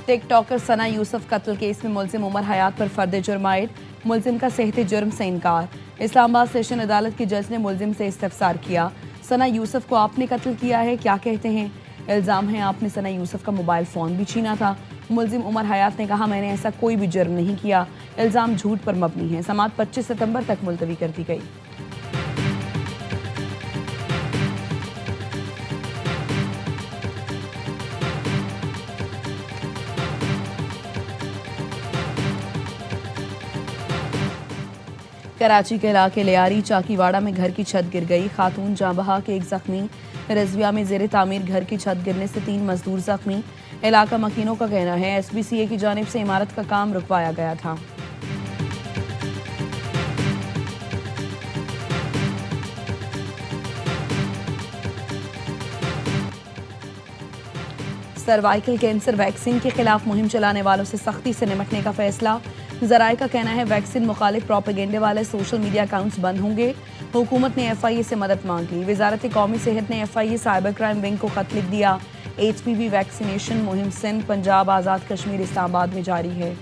TikToker सना यूसुफ कत्ल case में मुलजिम उमर हयात पर फर्द जुर्म आयद। मुलजिम का सेहत जुर्म से इनकार। इस्लामाबाद सेशन अदालत की जज ने मुलजिम से इस्तफसार किया। सना यूसुफ को आपने कत्ल किया है, क्या कहते हैं? इल्ज़ाम है आपने सना यूसुफ का मोबाइल फ़ोन भी छीना था। मुलजिम उमर हयात ने कहा मैंने ऐसा कोई भी जुर्म नहीं किया, इल्ज़ाम झूठ पर मबनी है। समाअत 25 सितंबर तक मुलतवी कर दी गई। कराची के इलाके लियारी चाकीवाड़ा में घर की छत गिर गई। खातून जाँ बहा के एक जख्मी। रजविया में जेर तामीर घर की छत गिरने से 3 मजदूर जख्मी। इलाका मकीनों का कहना है SBCA की जानिब से इमारत का काम रुकवाया गया था। सर्वाइकल कैंसर वैक्सीन के खिलाफ मुहिम चलाने वालों से सख्ती से निपटने का फैसला। ज़राए का कहना है वैक्सीन मुखालिफ प्रोपेगेंडे वाले सोशल मीडिया अकाउंट्स बंद होंगे। हुकूमत ने FIA से मदद मांग ली। वजारत कौमी सेहत ने FIA साइबर क्राइम विंग को खत लिख दिया। HPV वैक्सीनेशन मुहिम सिंध, पंजाब, आज़ाद कश्मीर, इस्लामाबाद में जारी है।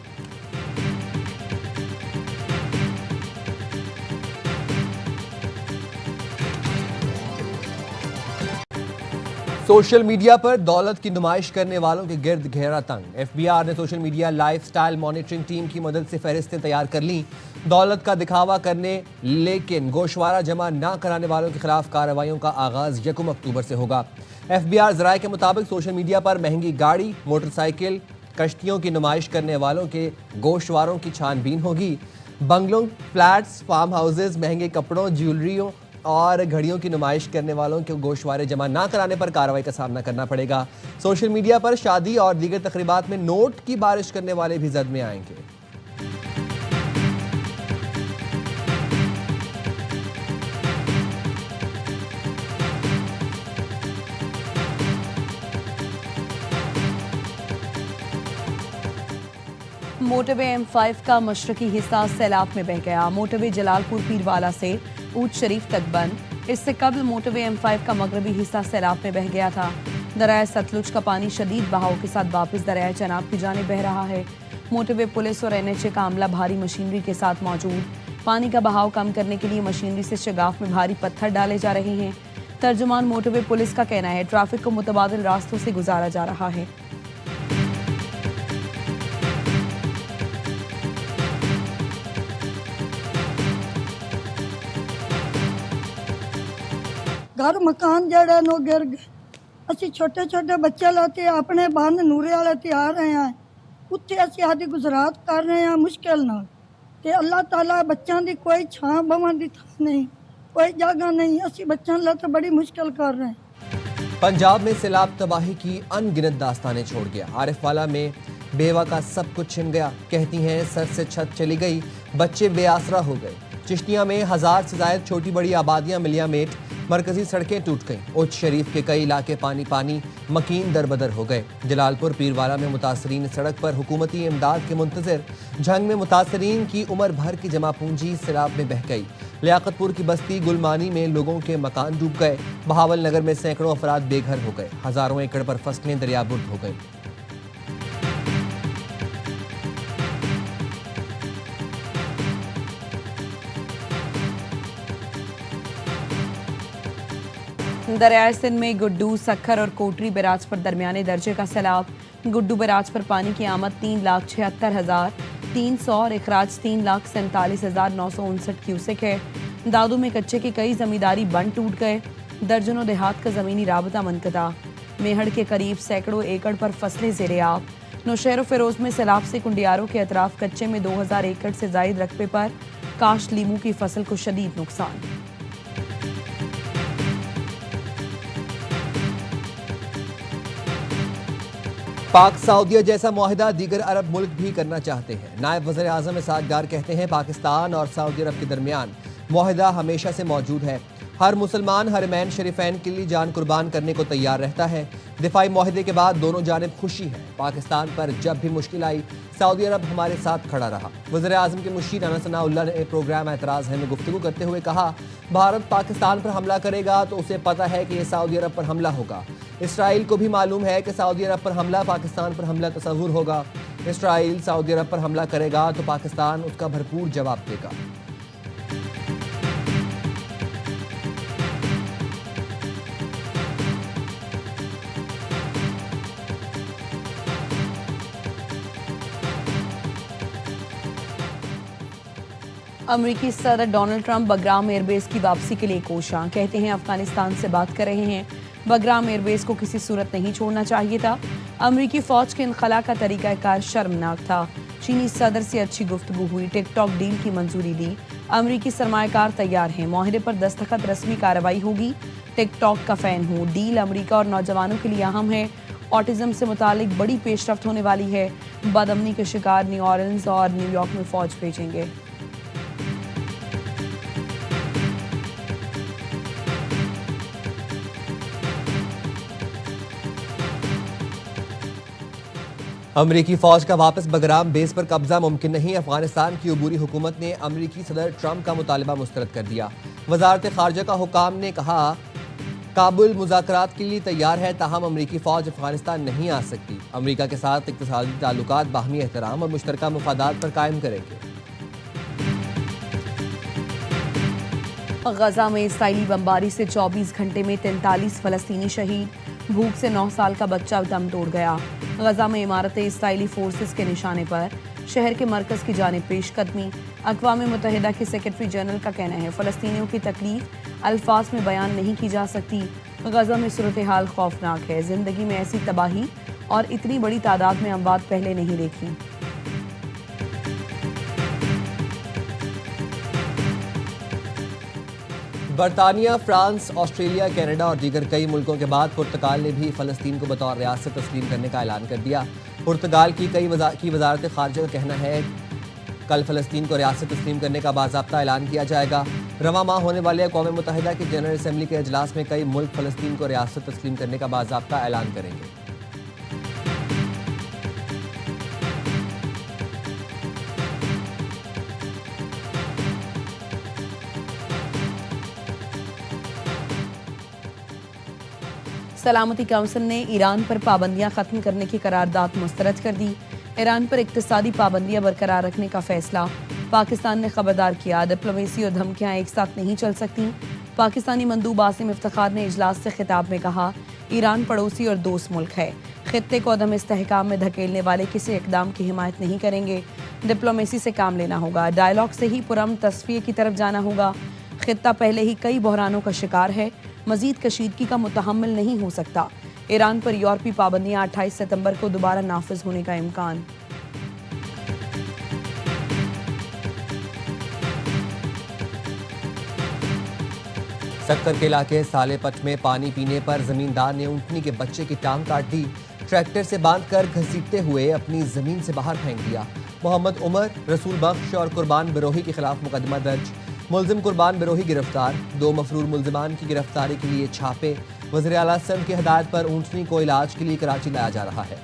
सोशल मीडिया पर दौलत की नुमाइश करने वालों के गिर्द घेरा तंग। FBI ने social media lifestyle monitoring team की मदद से फहरिस्तें तैयार कर ली। दौलत का दिखावा करने लेकिन गोशवारा जमा न कराने वालों के खिलाफ कार्रवाइयों का आगाज 1 अक्टूबर से होगा। FBI ज़राए के मुताबिक सोशल मीडिया पर महंगी गाड़ी, मोटरसाइकिल, कश्तियों की नुमाइश करने वालों के गोशवारों की छानबीन होगी। बंगलों, फ्लैट्स, फार्म हाउसेज, महंगे कपड़ों, ज्वेलरियों और घड़ियों की नुमाइश करने वालों के गोशवारे जमा ना कराने पर कार्रवाई का सामना करना पड़ेगा। सोशल मीडिया पर शादी और दीगर तकरीबात में नोट की बारिश करने वाले भी जद में आएंगे। मोटरवे M5 का मशरकी हिस्सा सैलाब में बह गया। मोटरवे जलालपुर पीरवाला से ऊट शरीफ तक बंद। इससे कबल मोटरवे M5 का मगरबी हिस्सा सैलाब में बह गया था। दरिया सतलुज का पानी शदीद बहाव के साथ वापस दरिया चनाब की जानिब बह रहा है। मोटरवे पुलिस और NHA का अमला भारी मशीनरी के साथ मौजूद। पानी का बहाव कम करने के लिए मशीनरी से शगाफ में भारी पत्थर डाले जा रहे हैं। तर्जुमान मोटरवे पुलिस का कहना है ट्रैफिक को मुतबादिल रास्तों से गुजारा जा रहा है। घर मकान जड़ा नो गिर गए। असी छोटे छोटे बच्चे लाते अपने बंद नूरे वाले तैयार रहे हैं, उत्थे असी आदि गुजरात कर रहे हैं मुश्किल नाल। ते अल्लाह ताला बच्चों की कोई छां बवन की थां नहीं, कोई जगह नहीं। असी बच्चों ला तो बड़ी मुश्किल कर रहे हैं। पंजाब में सैलाब तबाही की अनगिनत दास्तानें छोड़ गया। आरिफवाला में बेवा का सब कुछ छिन गया। कहती हैं सर से छत चली गई, बच्चे बेआसरा हो गए। चिश्तिया में 1000 से ज्यादा छोटी बड़ी आबादियां मिलिया मेट। मरकजी सड़कें टूट गईं। उच्च शरीफ के कई इलाके पानी पानी, मकीन दरबदर हो गए। जलालपुर पीरवाला में मुतासरीन सड़क पर हुकूमती इमदाद के मुंतजर। झंग में मुतासरीन की उम्र भर की जमा पूंजी सैलाब में बह गई। लियाकतपुर की बस्ती गुलमानी में लोगों के मकान डूब गए। बहावल नगर में सैकड़ों अफराद बेघर हो गए। हजारों एकड़ पर फसलें दरियाबुर्द हो गई। दरियाए सिंध में गुड्डू, सखर और कोटरी बैराज पर दरमियाने दर्जे का सैलाब। गुड्डू बैराज पर पानी की आमद 3,76,300 और इखराज 3,47,959 क्यूसेक है। दादू में कच्चे के कई जमींदारी बंद टूट गए। दर्जनों देहात का ज़मीनी राबता मुनक़ता। मेहड़ के करीब सैकड़ों एकड़ पर फसलें ज़ेरे आब। नौशहर फिरोज में सैलाब से कुंडियारों के अतराफ कच्चे में 2000 एकड़ से जायद रकबे पर काश्त लीमू की फसल को शदीद नुकसान। पाक सऊदीया जैसा मुआहिदा दीगर अरब मुल्क भी करना चाहते हैं। नायब वज़ीर आज़म इसाक डार कहते हैं पाकिस्तान और सऊदी अरब के दरमियान मुआहिदा हमेशा से मौजूद है। हर मुसलमान हरमैन शरीफैन के लिए जान कुर्बान करने को तैयार रहता है। दिफाई मुआहिदे के बाद दोनों जानिब खुशी है। पाकिस्तान पर जब भी मुश्किल आई सऊदी अरब हमारे साथ खड़ा रहा। वज़ीर आज़म के मुशीर राना सनाउल्लाह ने प्रोग्राम एतराज़ है में गुफ्तगू करते हुए कहा भारत पाकिस्तान पर हमला करेगा तो उसे पता है कि यह सऊदी अरब पर हमला होगा। इसराइल को भी मालूम है कि सऊदी अरब पर हमला पाकिस्तान पर हमला तस्वुर होगा। इसराइल सऊदी अरब पर हमला करेगा तो पाकिस्तान उसका भरपूर जवाब देगा। अमेरिकी सदर डोनाल्ड ट्रंप बगराम एयरबेस की वापसी के लिए कोशां। कहते हैं अफगानिस्तान से बात कर रहे हैं, बगराम एयरबेस को किसी सूरत नहीं छोड़ना चाहिए था। अमेरिकी फौज के इनखला का तरीकाकार शर्मनाक था। चीनी सदर से अच्छी गुफ्तगू हुई, टिकटॉक डील की मंजूरी दी। अमेरिकी सरमायाकार तैयार हैं, मुआहदे पर दस्तखत, रस्मी कार्रवाई होगी। टिकटॉक का फैन हूँ, डील अमेरिका और नौजवानों के लिए अहम है। ऑटिज्म से मुतालिक बड़ी पेशरफ्त होने वाली है। बदअमनी के शिकार न्यू ऑरलिन्स और न्यूयॉर्क में फौज भेजेंगे। अमरीकी फौज का वापस बगराम बेस पर कब्जा मुमकिन नहीं। अफगानिस्तान की अबूरी हुकूमत ने अमरीकी सदर ट्रंप का मुतालबा मुस्तरद कर दिया। वजारत खारजा का हुकाम ने कहा काबुल मुज़ाकरात के लिए तैयार है, ताहम अमरीकी फौज अफगानिस्तान नहीं आ सकती। अमरीका के साथ इक़्तिसादी ताल्लुकात, बाहमी एहतराम और मुश्तरका मफादात पर कायम करेंगे। गजा में इसराइली बमबारी से 24 घंटे में 43 फ़लस्तीनी शहीद। भूख से 9 साल का बच्चा दम तोड़ गया। गजा में इमारतें इसराइली फोर्सेस के निशाने पर। शहर के मरकज़ की जानिब पेशकदमी। अक़वाम मुत्तहिदा के सेक्रेटरी जनरल का कहना है फ़लस्तीनियों की तकलीफ अल्फाज में बयान नहीं की जा सकती। गजा में सूरत हाल खौफनाक है। ज़िंदगी में ऐसी तबाही और इतनी बड़ी तादाद में अमवात पहले नहीं देखी। बरतानिया, फ्रांस, ऑस्ट्रेलिया, कनाडा और दीगर कई मुल्कों के बाद पुर्तगाल ने भी फ़लस्तीन को बतौर रियासत तस्लीम करने का ऐलान कर दिया। पुर्तगाल की वजारत खारजा का कहना है कल फ़लस्तीन को रियासत तस्लीम करने का बाज़ाब्ता ऐलान किया जाएगा। रवा माह होने वाले अक़वाम मुत्तहिदा की जनरल असम्बली के अजलास में कई मुल्क फ़लस्तीन को रियासत तस्लीम करने का बाज़ाब्ता ऐलान करेंगे। सलामती काउंसिल ने ईरान पर पाबंदियां खत्म करने की करारदाद मुस्तरद कर दी। ईरान पर इक्तिसादी पाबंदियां बरकरार रखने का फैसला। पाकिस्तान ने खबरदार किया, डिप्लोमेसी और धमकियां एक साथ नहीं चल सकती। पाकिस्तानी मंदूब आसिम इफ्तिखार ने इजलास से खिताब में कहा, ईरान पड़ोसी और दोस्त मुल्क है। खित्ते को अदम इस्तेहकाम में धकेलने वाले किसी इकदाम की हिमायत नहीं करेंगे। डिप्लोमेसी से काम लेना होगा, डायलॉग से ही पुरअमन तस्फिये की तरफ जाना होगा। खित्ता पहले ही कई बहरानों का शिकार है, मजीद कशीदगी का मुतहम्मिल नहीं हो सकता। ईरान पर यूरोपीय पाबंदियां 28 सितंबर को दोबारा नाफिज होने का इम्कान। सक्कर के इलाके सालेपट में पानी पीने पर जमींदार ने ऊंटनी के बच्चे की टांग काट दी। ट्रैक्टर से बांधकर घसीटते हुए अपनी जमीन से बाहर फेंक दिया। मोहम्मद उमर, रसूल बख्श और कुर्बान बिरोही के खिलाफ मुकदमा दर्ज। मुलजिम कुर्बान बिरोही गिरफ्तार। 2 मफरूर मुलजिमान की गिरफ्तारी के लिए छापे। वज़ीर आला सिंध की हिदायत पर ऊंटनी को इलाज के लिए कराची लाया जा रहा है।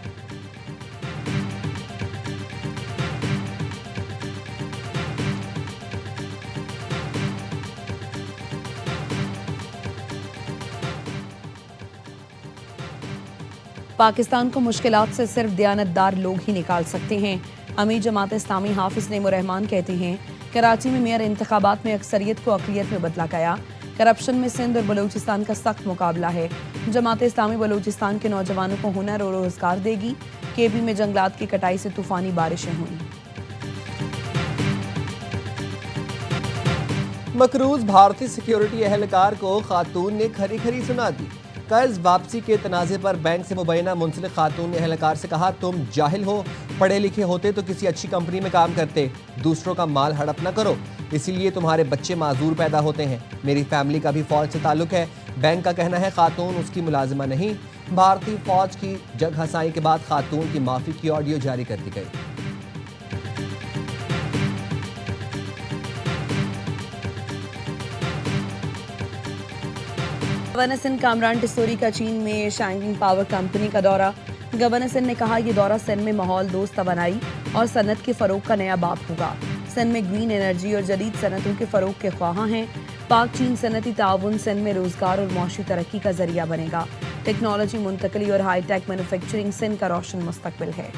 पाकिस्तान को मुश्किलात से सिर्फ दयानतदार लोग ही निकाल सकते हैं। अमीर जमात इस्लामी हाफिज नईमुर्रहमान कहते हैं कराची में मेयर इंतखाबात में अक्सरियत को अक़लियत में बदला गया। करप्शन में सिंध और बलूचिस्तान का सख्त मुकाबला है। जमात इस्लामी बलूचिस्तान के नौजवानों को हुनर और रोजगार देगी। केबी में जंगलात की कटाई से तूफानी बारिशें हुई। मकरूज भारतीय सिक्योरिटी एहलकार को खातून ने खरी खरी सुना दी। कर्ज वापसी के तनाज़े पर बैंक से मुबैना मुंसलिक खातून ने एहलकार से कहा, तुम जाहिल हो, पढ़े लिखे होते तो किसी अच्छी कंपनी में काम करते। दूसरों का माल हड़प न करो, इसीलिए तुम्हारे बच्चे माजूर पैदा होते हैं। मेरी फैमिली का भी फौज से ताल्लुक है। बैंक का कहना है खातून उसकी मुलाजिमा नहीं। भारतीय फौज की जग हंसाई के बाद खातून की माफी की ऑडियो जारी कर दी गई। गवर्नर सिंध कामरान टिस्सोरी का चीन में शैंगिंग पावर कंपनी का दौरा। गवर्नर सिंध ने कहा, यह दौरा सिंध में माहौल दोस्त तवानाई और सनत के फरोग का नया बाब होगा। सिंध में ग्रीन एनर्जी और जदीद सनतों के फरोग के ख्वाहां हैं। पाक चीन सनती ताउन सिंध में रोजगार और मौशी तरक्की का जरिया बनेगा। टेक्नोलॉजी मुंतकली और हाईटेक मैन्युफैक्चरिंग सिंध का रोशन मुस्तकबिल है।